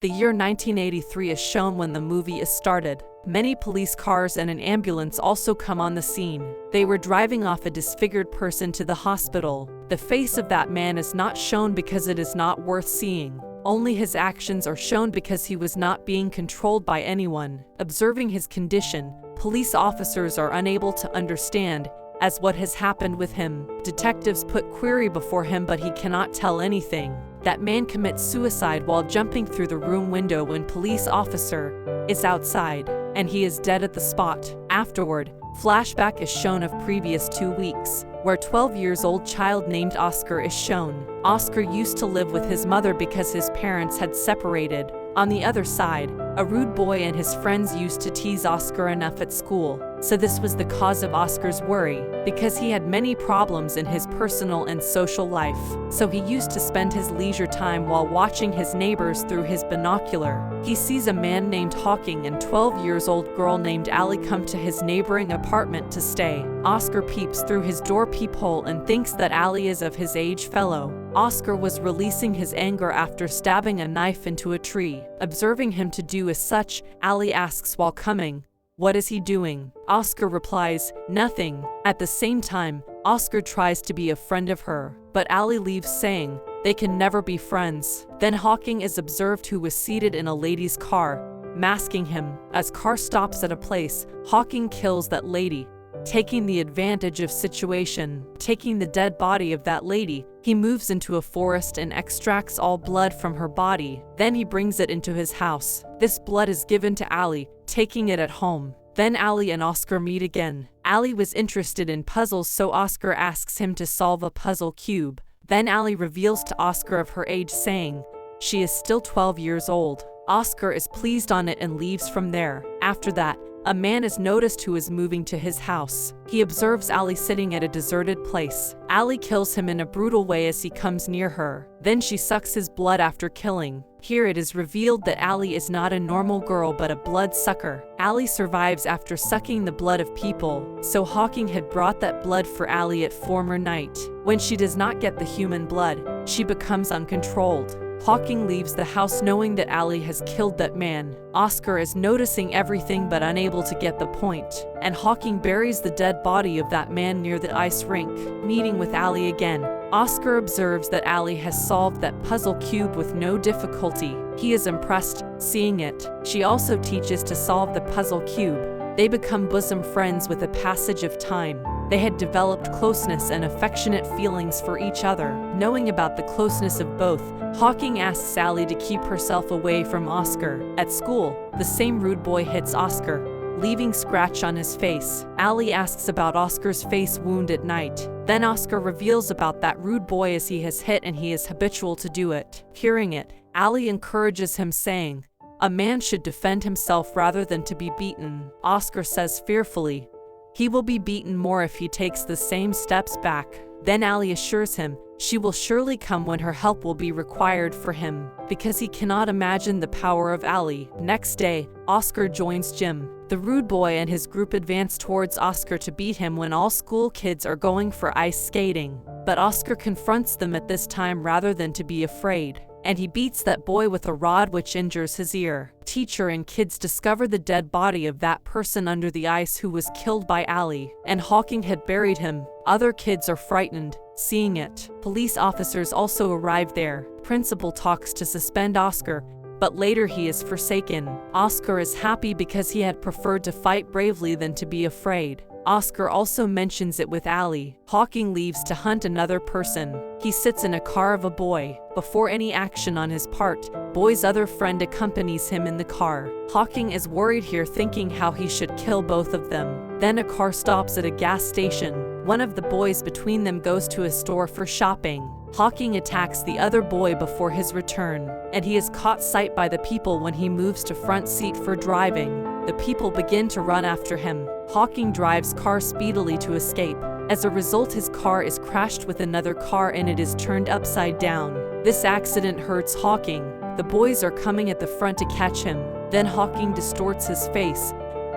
The year 1983 is shown when the movie is started. Many police cars and an ambulance also come on the scene. They were driving off a disfigured person to the hospital. The face of that man is not shown because it is not worth seeing. Only his actions are shown because he was not being controlled by anyone. Observing his condition, police officers are unable to understand as what has happened with him. Detectives put query before him, but he cannot tell anything. That man commits suicide while jumping through the room window when police officer is outside, and he is dead at the spot. Afterward, flashback is shown of previous 2 weeks, where 12-year-old child named Oscar is shown. Oscar used to live with his mother because his parents had separated. On the other side, a rude boy and his friends used to tease Oscar enough at school, so this was the cause of Oscar's worry, because he had many problems in his personal and social life. So he used to spend his leisure time while watching his neighbors through his binocular. He sees a man named Hawking and 12-year-old girl named Allie come to his neighboring apartment to stay. Oscar peeps through his door peephole and thinks that Allie is of his age fellow. Oscar was releasing his anger after stabbing a knife into a tree. Observing him to do as such, Allie asks while coming, "What is he doing?" Oscar replies, "Nothing." At the same time, Oscar tries to be a friend of her, but Allie leaves saying, "They can never be friends." Then Hawking is observed who was seated in a lady's car, masking him. As car stops at a place, Hawking kills that lady, taking the advantage of situation. Taking the dead body of that lady, he moves into a forest and extracts all blood from her body. Then he brings it into his house. This blood is given to Allie, taking it at home. Then Allie and Oscar meet again. Allie was interested in puzzles, so Oscar asks him to solve a puzzle cube. Then Allie reveals to Oscar of her age, saying she is still 12 years old. Oscar is pleased on it and leaves from there. After that, a man is noticed who is moving to his house. He observes Allie sitting at a deserted place. Allie kills him in a brutal way as he comes near her. Then she sucks his blood after killing. Here it is revealed that Allie is not a normal girl but a blood sucker. Allie survives after sucking the blood of people, so Hawking had brought that blood for Allie at former night. When she does not get the human blood, she becomes uncontrolled. Hawking leaves the house knowing that Allie has killed that man. Oscar is noticing everything but unable to get the point, and Hawking buries the dead body of that man near the ice rink. Meeting with Allie again, Oscar observes that Allie has solved that puzzle cube with no difficulty. He is impressed, seeing it. She also teaches to solve the puzzle cube. They become bosom friends with the passage of time. They had developed closeness and affectionate feelings for each other. Knowing about the closeness of both, Hawking asks Allie to keep herself away from Oscar. At school, the same rude boy hits Oscar, leaving scratch on his face. Allie asks about Oscar's face wound at night. Then Oscar reveals about that rude boy as he has hit and he is habitual to do it. Hearing it, Allie encourages him, saying, "A man should defend himself rather than to be beaten." Oscar says fearfully, he will be beaten more if he takes the same steps back. Then Allie assures him she will surely come when her help will be required for him, because he cannot imagine the power of Allie. Next day, Oscar joins Jim. The rude boy and his group advance towards Oscar to beat him when all school kids are going for ice skating. But Oscar confronts them at this time rather than to be afraid, and he beats that boy with a rod which injures his ear. Teacher and kids discover the dead body of that person under the ice who was killed by Allie, and Hawking had buried him. Other kids are frightened, seeing it. Police officers also arrive there. Principal talks to suspend Oscar, but later he is forsaken. Oscar is happy because he had preferred to fight bravely than to be afraid. Oscar also mentions it with Allie. Hawking leaves to hunt another person. He sits in a car of a boy. Before any action on his part, boy's other friend accompanies him in the car. Hawking is worried here, thinking how he should kill both of them. Then a car stops at a gas station. One of the boys between them goes to a store for shopping. Hawking attacks the other boy before his return, and he is caught sight by the people when he moves to front seat for driving. The people begin to run after him. Hawking drives car speedily to escape. As a result, his car is crashed with another car and it is turned upside down. This accident hurts Hawking. The boys are coming at the front to catch him. Then Hawking distorts his face,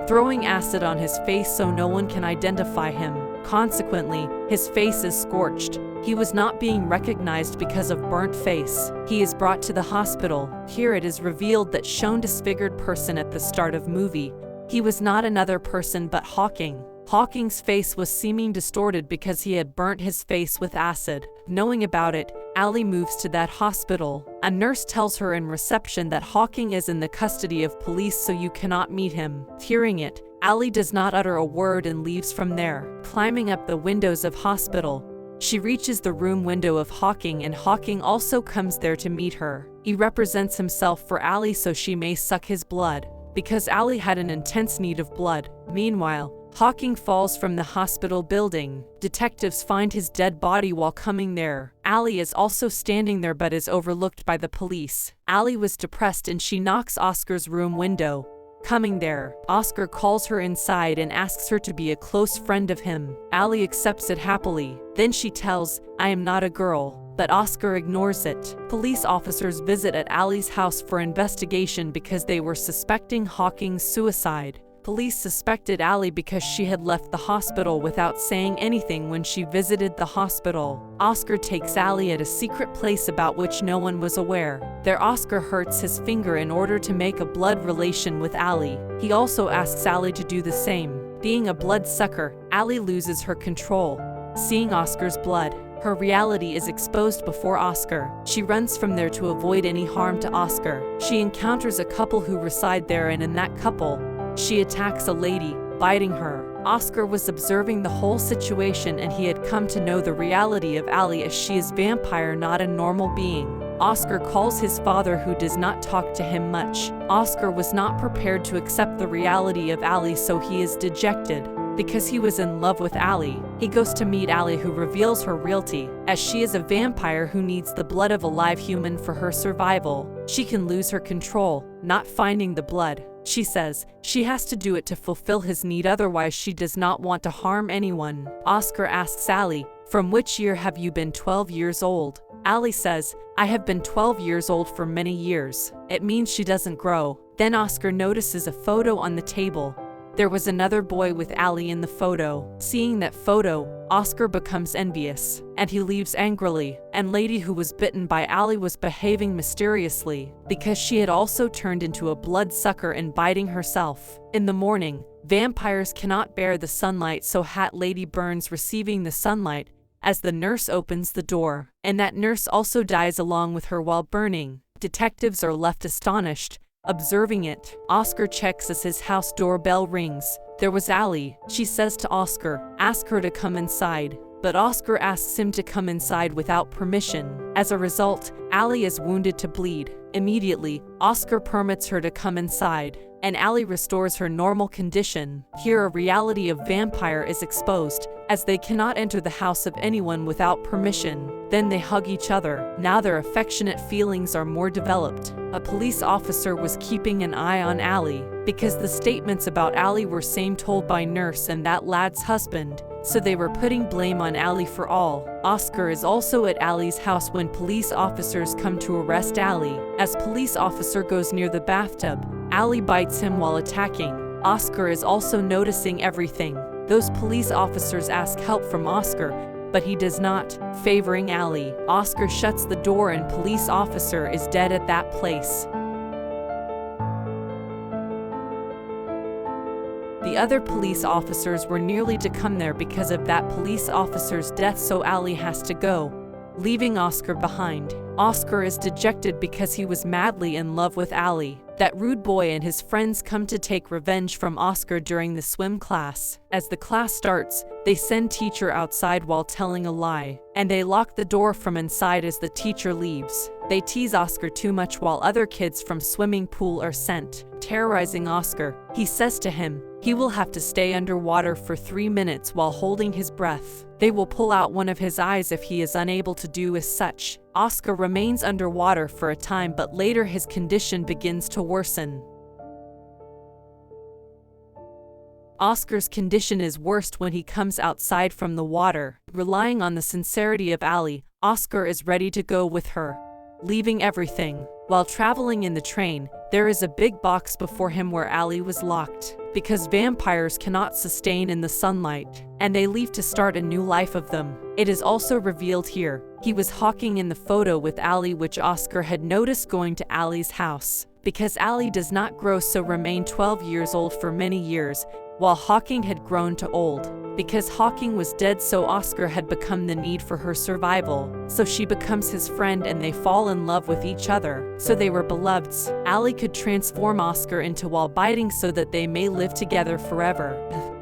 throwing acid on his face so no one can identify him. Consequently, his face is scorched. He was not being recognized because of burnt face. He is brought to the hospital. Here it is revealed that shown disfigured person at the start of movie. He was not another person but Hawking. Hawking's face was seeming distorted because he had burnt his face with acid. Knowing about it, Allie moves to that hospital. A nurse tells her in reception that Hawking is in the custody of police, so you cannot meet him. Hearing it, Allie does not utter a word and leaves from there. Climbing up the windows of hospital, she reaches the room window of Hawking, and Hawking also comes there to meet her. He represents himself for Allie so she may suck his blood, because Allie had an intense need of blood. Meanwhile, Hawking falls from the hospital building. Detectives find his dead body while coming there. Allie is also standing there but is overlooked by the police. Allie was depressed and she knocks Oscar's room window. Coming there, Oscar calls her inside and asks her to be a close friend of him. Allie accepts it happily. Then she tells, "I am not a girl." But Oscar ignores it. Police officers visit at Allie's house for investigation because they were suspecting Hawking's suicide. Police suspected Allie because she had left the hospital without saying anything when she visited the hospital. Oscar takes Allie at a secret place about which no one was aware. There Oscar hurts his finger in order to make a blood relation with Allie. He also asks Allie to do the same. Being a bloodsucker, Allie loses her control. Seeing Oscar's blood, her reality is exposed before Oscar. She runs from there to avoid any harm to Oscar. She encounters a couple who reside there, and in that couple, she attacks a lady, biting her. Oscar was observing the whole situation and he had come to know the reality of Allie, as she is vampire, not a normal being. Oscar calls his father, who does not talk to him much. Oscar was not prepared to accept the reality of Allie, so he is dejected. Because he was in love with Allie, he goes to meet Allie, who reveals her reality, as she is a vampire who needs the blood of a live human for her survival. She can lose her control, not finding the blood. She says she has to do it to fulfill his need, otherwise she does not want to harm anyone. Oscar asks Allie, "From which year have you been 12 years old?" Allie says, "I have been 12 years old for many years." It means she doesn't grow. Then Oscar notices a photo on the table. There was another boy with Allie in the photo. Seeing that photo, Oscar becomes envious, and he leaves angrily. And lady who was bitten by Allie was behaving mysteriously, because she had also turned into a bloodsucker and biting herself. In the morning, vampires cannot bear the sunlight, so Hat Lady burns receiving the sunlight as the nurse opens the door, and that nurse also dies along with her while burning. Detectives are left astonished. Observing it, Oscar checks as his house doorbell rings. There was Allie. She says to Oscar, "Ask her to come inside." But Oscar asks him to come inside without permission. As a result, Allie is wounded to bleed. Immediately, Oscar permits her to come inside, and Allie restores her normal condition. Here a reality of vampire is exposed, as they cannot enter the house of anyone without permission. Then they hug each other. Now their affectionate feelings are more developed. A police officer was keeping an eye on Allie, because the statements about Allie were same told by nurse and that lad's husband, so they were putting blame on Allie for all. Oscar is also at Allie's house when police officers come to arrest Allie. As police officer goes near the bathtub, Allie bites him while attacking. Oscar is also noticing everything. Those police officers ask help from Oscar, but he does not, favoring Allie. Oscar shuts the door and police officer is dead at that place. The other police officers were nearly to come there because of that police officer's death, so Allie has to go, leaving Oscar behind. Oscar is dejected because he was madly in love with Allie. That rude boy and his friends come to take revenge from Oscar during the swim class. As the class starts, they send teacher outside while telling a lie, and they lock the door from inside as the teacher leaves. They tease Oscar too much while other kids from swimming pool are sent, terrorizing Oscar. He says to him, he will have to stay underwater for 3 minutes while holding his breath. They will pull out one of his eyes if he is unable to do as such. Oscar remains underwater for a time, but later his condition begins to worsen. Oscar's condition is worst when he comes outside from the water. Relying on the sincerity of Allie, Oscar is ready to go with her, leaving everything. While traveling in the train, there is a big box before him where Allie was locked, because vampires cannot sustain in the sunlight. and they leave to start a new life of them. It is also revealed here, he was hawking in the photo with Allie, which Oscar had noticed going to Allie's house. Because Allie does not grow, so remained 12 years old for many years, while Hawking had grown to old. Because Hawking was dead, so Oscar had become the need for her survival. So she becomes his friend and they fall in love with each other. So they were beloveds. Allie could transform Oscar into wall biting so that they may live together forever.